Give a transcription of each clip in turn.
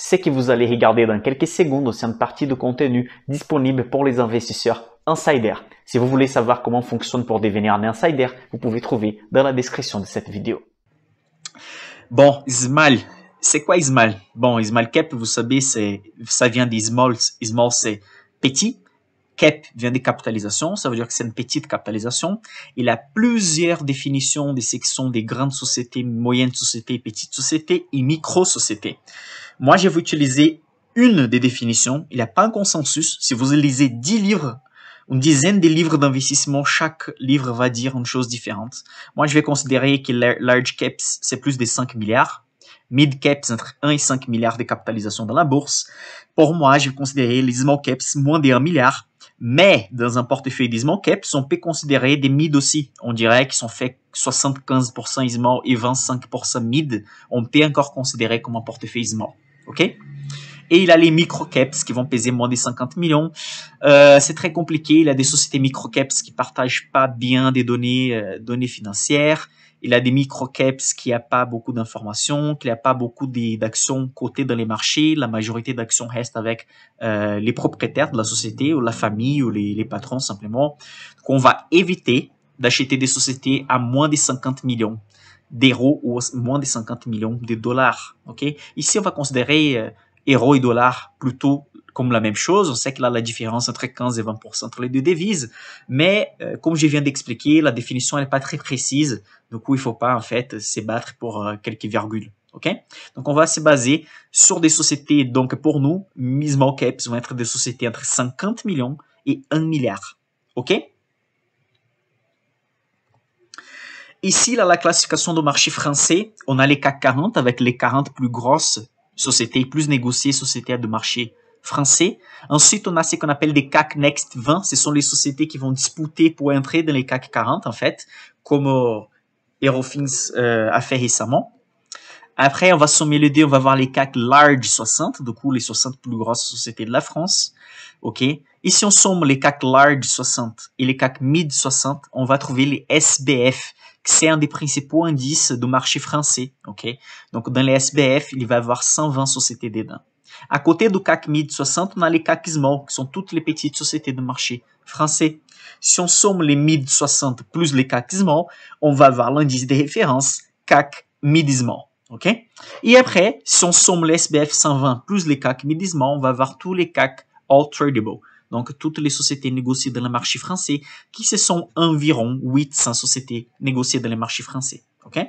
Ce que vous allez regarder dans quelques secondes, c'est une partie de contenu disponible pour les investisseurs insiders. Si vous voulez savoir comment fonctionne pour devenir un insider, vous pouvez trouver dans la description de cette vidéo. Bon, Small, c'est quoi Small? Bon, Small Cap, vous savez, ça vient des small. Small, c'est petit. Cap vient des capitalisations, ça veut dire que c'est une petite capitalisation. Il a plusieurs définitions de ce qui sont des grandes sociétés, moyennes sociétés, petites sociétés et micro-sociétés. Moi, je vais utiliser une des définitions. Il n'y a pas un consensus. Si vous lisez 10 livres, une dizaine de livres d'investissement, chaque livre va dire une chose différente. Moi, je vais considérer que large caps, c'est plus de 5 milliards. Mid caps, c'est entre 1 et 5 milliards de capitalisation dans la bourse. Pour moi, je vais considérer les small caps moins de 1 milliard. Mais dans un portefeuille des small caps, on peut considérer des mid aussi. On dirait qu'ils sont faits 75% small et 25% mid. On peut encore considérer comme un portefeuille small. OK? Et il a les micro-caps qui vont peser moins de 50 millions. C'est très compliqué. Il a des sociétés micro-caps qui partagent pas bien des données financières. Il a des micro-caps qui n'ont pas beaucoup d'informations, qui n'ont pas beaucoup d'actions cotées dans les marchés. La majorité d'actions reste avec les propriétaires de la société ou la famille ou les patrons simplement. Donc, on va éviter d'acheter des sociétés à moins de 50 millions d'euros ou moins de 50 millions de dollars. Okay? Ici, on va considérer euros et dollars plutôt comme la même chose. On sait que là, la différence entre 15 et 20% entre les deux devises. Mais comme je viens d'expliquer, la définition n'est pas très précise. Du coup, il ne faut pas en fait se battre pour quelques virgules. Okay? Donc, on va se baser sur des sociétés. Donc, pour nous, small caps vont être des sociétés entre 50 millions et 1 milliard. OK? Ici, là, la classification du marché français, on a les CAC 40 avec les 40 plus grosses sociétés, plus négociées sociétés de marché français. Ensuite, on a ce qu'on appelle des CAC Next 20. Ce sont les sociétés qui vont disputer pour entrer dans les CAC 40, en fait, comme Eurofins a fait récemment. Après, on va sommer le dé, on va voir les CAC Large 60, du coup, les 60 plus grosses sociétés de la France. OK? Ici, on somme les CAC Large 60 et les CAC Mid 60, on va trouver les SBF, c'est un des principaux indices du marché français. OK? Donc, dans les SBF, il va y avoir 120 sociétés dedans. À côté du CAC Mid 60, on a les CAC Small, qui sont toutes les petites sociétés de marché français. Si on somme les Mid 60 plus les CAC Small, on va avoir l'indice de référence CAC Mid Small. OK? Et après, si on somme les SBF 120 plus les CAC Mid Small, on va avoir tous les CAC All Tradable. Donc, toutes les sociétés négociées dans le marché français, qui ce sont environ 800 sociétés négociées dans le marché français. OK?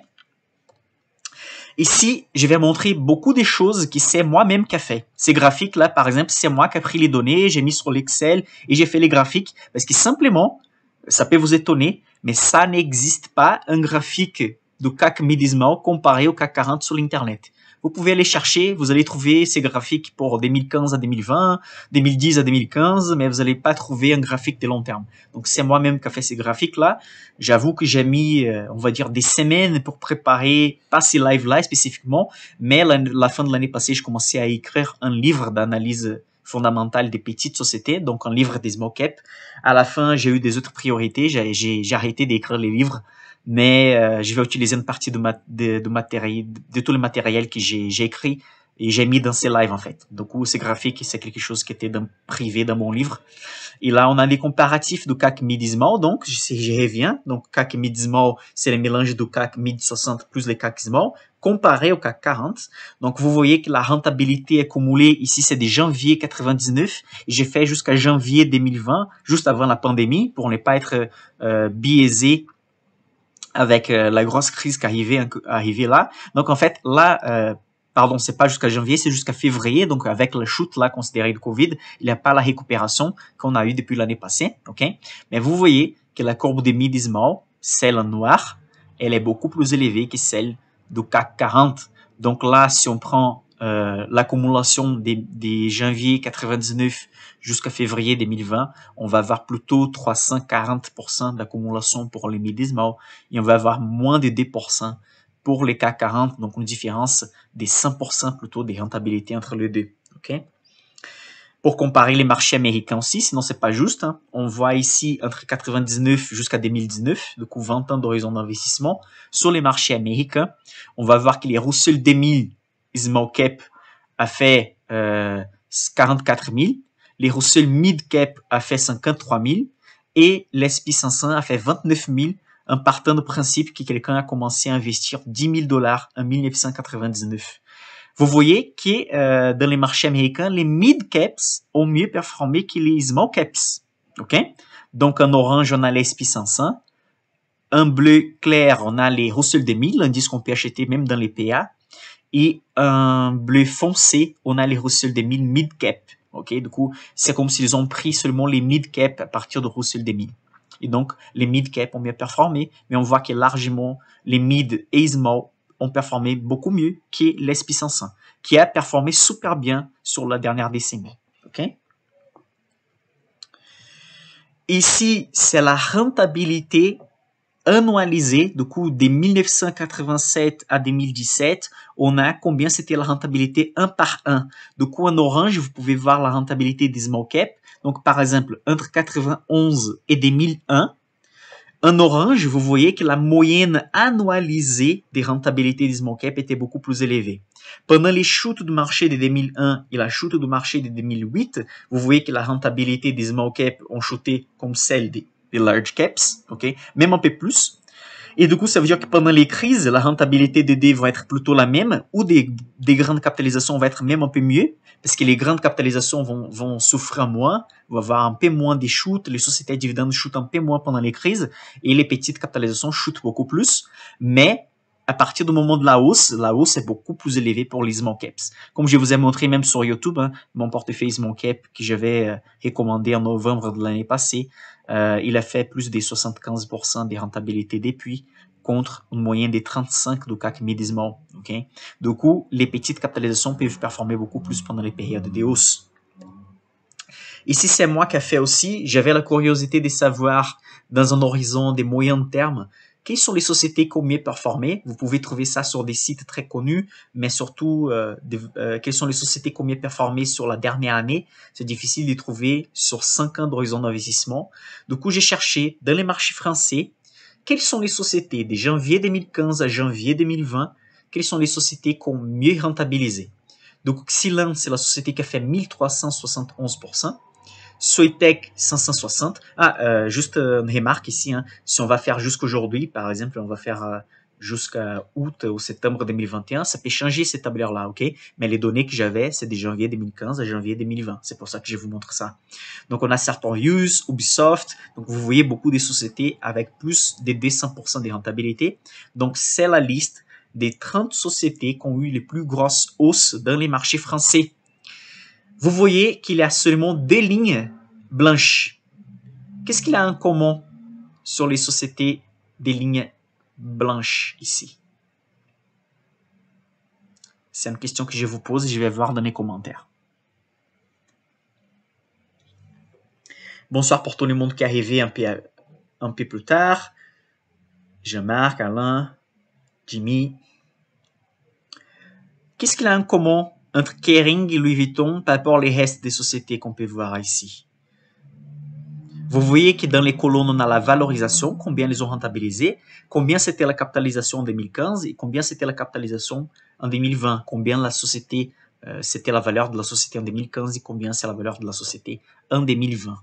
Ici, je vais montrer beaucoup de choses que c'est moi-même qui a fait. Ces graphiques-là, par exemple, c'est moi qui ai pris les données, j'ai mis sur l'Excel et j'ai fait les graphiques parce que simplement, ça peut vous étonner, mais ça n'existe pas un graphique du CAC Mid Small comparé au CAC 40 sur l'Internet. Vous pouvez aller chercher, vous allez trouver ces graphiques pour 2015 à 2020, 2010 à 2015, mais vous n'allez pas trouver un graphique de long terme. Donc, c'est moi-même qui a fait ces graphiques-là. J'avoue que j'ai mis, on va dire, des semaines pour préparer, pas ces lives-là spécifiquement, mais la fin de l'année passée, je commençais à écrire un livre d'analyse fondamentale des petites sociétés, donc un livre des small caps. À la fin, j'ai eu des autres priorités, j'ai arrêté d'écrire les livres, mais je vais utiliser une partie de tout le matériel que j'ai écrit et j'ai mis dans ces lives en fait. Du coup, ces graphiques, c'est quelque chose qui était privé dans mon livre. Et là, on a les comparatifs du CAC Mid Small, donc je reviens. Donc, CAC Mid Small, c'est le mélange du CAC Mid 60 plus les CAC Small, comparé au CAC 40. Donc, vous voyez que la rentabilité accumulée, ici, c'est de janvier 99. Et j'ai fait jusqu'à janvier 2020, juste avant la pandémie, pour ne pas être biaisé avec la grosse crise qui arrivait là. Donc, en fait, là, pardon, c'est pas jusqu'à janvier, c'est jusqu'à février. Donc, avec la chute là considérée de Covid, il n'y a pas la récupération qu'on a eue depuis l'année passée. OK? Mais vous voyez que la courbe des Mid Small, celle en noir, elle est beaucoup plus élevée que celle du CAC 40. Donc là, si on prend l'accumulation des janvier 99 jusqu'à février 2020, on va avoir plutôt 340% d'accumulation pour les Mid Small et on va avoir moins de 2% pour les CAC 40, donc une différence de 100% plutôt des rentabilités entre les deux. Okay? Pour comparer les marchés américains aussi, sinon c'est pas juste. Hein. On voit ici entre 99 jusqu'à 2019, du coup 20 ans d'horizon d'investissement. Sur les marchés américains, on va voir que les Russell 2000 Small Cap a fait 44 000, les Russell Mid Cap a fait 53 000 et l'S&P 500 a fait 29 000 en partant du principe que quelqu'un a commencé à investir $10 000 en 1999. Vous voyez que dans les marchés américains, les mid caps ont mieux performé que les small caps. Ok? Donc en orange, on a l'S&P 500. En bleu clair, on a les Russell 2000, l'indice qu'on peut acheter même dans les PA. Et en bleu foncé, on a les Russell 2000 mid cap. Ok? Du coup, c'est comme s'ils ont pris seulement les mid cap à partir de Russell 2000. Et donc, les mid cap ont mieux performé, mais on voit que largement, les mid et small ont performé beaucoup mieux que l'S&P 500, qui a performé super bien sur la dernière décennie. Ok? Ici, c'est la rentabilité annualisée, du coup, de 1987 à 2017, on a combien c'était la rentabilité 1 par 1. Du coup, en orange, vous pouvez voir la rentabilité des small cap. Donc, par exemple, entre 91 et 2001, en orange, vous voyez que la moyenne annualisée des rentabilités des small cap était beaucoup plus élevée. Pendant les chutes du marché de 2001 et la chute du marché de 2008, vous voyez que la rentabilité des small cap ont chuté comme celle des large caps, ok, même un peu plus. Et du coup, ça veut dire que pendant les crises, la rentabilité des D va être plutôt la même, ou des grandes capitalisations vont être même un peu mieux, parce que les grandes capitalisations vont souffrir moins, vont avoir un peu moins des chutes, les sociétés à dividendes chutent un peu moins pendant les crises, et les petites capitalisations chutent beaucoup plus. Mais à partir du moment de la hausse est beaucoup plus élevée pour les small caps. Comme je vous ai montré même sur YouTube, hein, mon portefeuille small cap que j'avais recommandé en novembre de l'année passée, il a fait plus des 75% des rentabilités depuis, contre une moyenne des 35 du CAC Mid Small. Okay? Du coup, les petites capitalisations peuvent performer beaucoup plus pendant les périodes de hausse. Ici, c'est moi qui ai fait aussi. J'avais la curiosité de savoir, dans un horizon des moyens termes, quelles sont les sociétés qui ont mieux performé. Vous pouvez trouver ça sur des sites très connus, mais surtout, quelles sont les sociétés qui ont mieux performé sur la dernière année. C'est difficile de trouver sur 5 ans d'horizon d'investissement. Du coup, j'ai cherché dans les marchés français, quelles sont les sociétés de janvier 2015 à janvier 2020, quelles sont les sociétés qui ont mieux rentabilisé. Donc, Xylan, c'est la société qui a fait 1371%. Soitec 560. Juste une remarque ici, hein. Si on va faire jusqu'aujourd'hui, par exemple, on va faire jusqu'à août ou septembre 2021, ça peut changer cette tableur-là, ok? Mais les données que j'avais, c'est de janvier 2015 à janvier 2020. C'est pour ça que je vous montre ça. Donc, on a Serpent Use, Ubisoft. Donc, vous voyez beaucoup des sociétés avec plus de 200% de rentabilité. Donc, c'est la liste des 30 sociétés qui ont eu les plus grosses hausses dans les marchés français. Vous voyez qu'il y a seulement 2 lignes blanches. Qu'est-ce qu'il a en commun sur les sociétés des lignes blanches ici? C'est une question que je vous pose et je vais voir dans les commentaires. Bonsoir pour tout le monde qui est arrivé un peu plus tard. Jean-Marc, Alain, Jimmy. Qu'est-ce qu'il a en commun entre Kering et Louis Vuitton par rapport aux restes des sociétés qu'on peut voir ici? Vous voyez que dans les colonnes, on a la valorisation, combien ils ont rentabilisé, combien c'était la capitalisation en 2015 et combien c'était la capitalisation en 2020, combien la société, c'était la valeur de la société en 2015 et combien c'est la valeur de la société en 2020.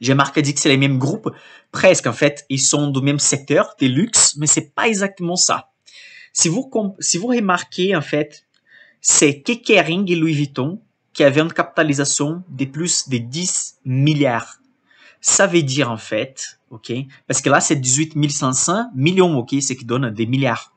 Jean-Marc a dit que c'est les mêmes groupes, presque en fait, ils sont du même secteur, des luxe, mais c'est pas exactement ça. Si vous remarquez, en fait, c'est que Kering et Louis Vuitton qui avaient une capitalisation de plus de 10 milliards. Ça veut dire, en fait, ok, parce que là, c'est 18 500 millions, ok, ce qui donne des milliards.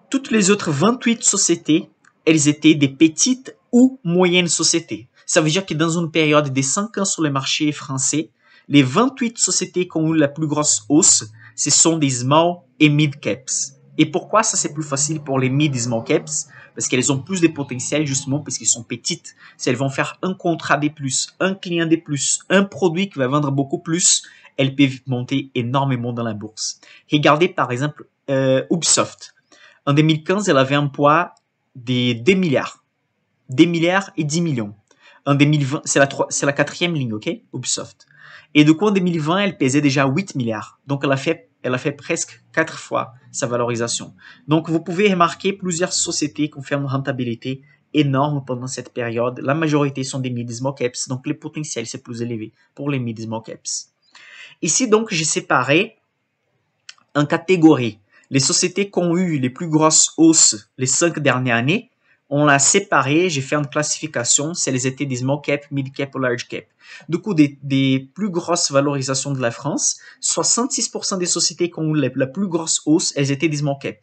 Toutes les autres 28 sociétés, elles étaient des petites ou moyennes sociétés. Ça veut dire que dans une période de 5 ans sur le marché français, les 28 sociétés qui ont eu la plus grosse hausse, ce sont des small et mid caps. Et pourquoi ça c'est plus facile pour les mid et small caps? Parce qu'elles ont plus de potentiel justement parce qu'elles sont petites. Si elles vont faire un contrat de plus, un client de plus, un produit qui va vendre beaucoup plus, elles peuvent monter énormément dans la bourse. Regardez par exemple Ubisoft. En 2015, elle avait un poids de 2 milliards. 2 milliards et 10 millions. En 2020, c'est la quatrième ligne, ok? Ubisoft. Et du coup, en 2020, elle pesait déjà 8 milliards. Donc, elle a fait elle a fait presque 4 fois sa valorisation. Donc, vous pouvez remarquer plusieurs sociétés qui ont fait une rentabilité énorme pendant cette période. La majorité sont des mid-small caps, donc le potentiel c'est plus élevé pour les mid-small caps. Ici, donc, j'ai séparé en catégories. Les sociétés qui ont eu les plus grosses hausses les 5 dernières années, on l'a séparé, j'ai fait une classification, si elles étaient des small cap, mid cap ou large cap. Du coup, des plus grosses valorisations de la France, 66% des sociétés qui ont eu la plus grosse hausse, elles étaient des small cap.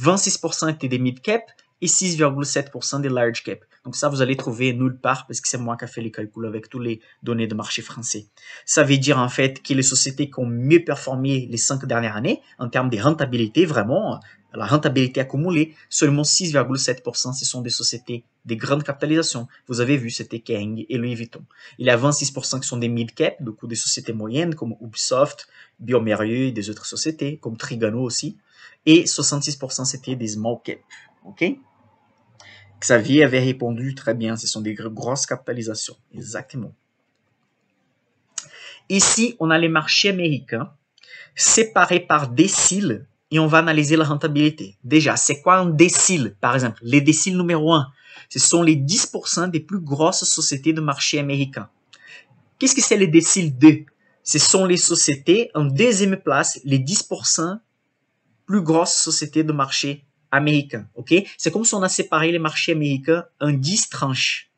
26% étaient des mid cap et 6,7% des large cap. Donc ça, vous allez trouver nulle part parce que c'est moi qui ai fait les calculs avec tous les données de marché français. Ça veut dire en fait que les sociétés qui ont mieux performé les 5 dernières années, en termes de rentabilité, vraiment, la rentabilité accumulée, seulement 6,7%, ce sont des sociétés de grande capitalisation. Vous avez vu, c'était Kering et Louis Vuitton. Il y a 26% qui sont des mid-cap, du coup des sociétés moyennes comme Ubisoft, Biomérieux et des autres sociétés, comme Trigano aussi. Et 66% c'était des small cap. Ok? Xavier avait répondu très bien, ce sont des grosses capitalisations. Exactement. Ici, on a les marchés américains séparés par déciles et on va analyser la rentabilité. Déjà, c'est quoi un décile? Par exemple, les déciles numéro 1, ce sont les 10% des plus grosses sociétés de marché américains. Qu'est-ce que c'est les déciles 2? Ce sont les sociétés en deuxième place, les 10% plus grosses sociétés de marché américain. Okay? C'est comme si on a séparé les marchés américains en 10 tranches.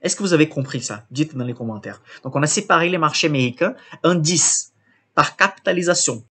Est-ce que vous avez compris ça? Dites dans les commentaires. Donc, on a séparé les marchés américains en 10 par capitalisation.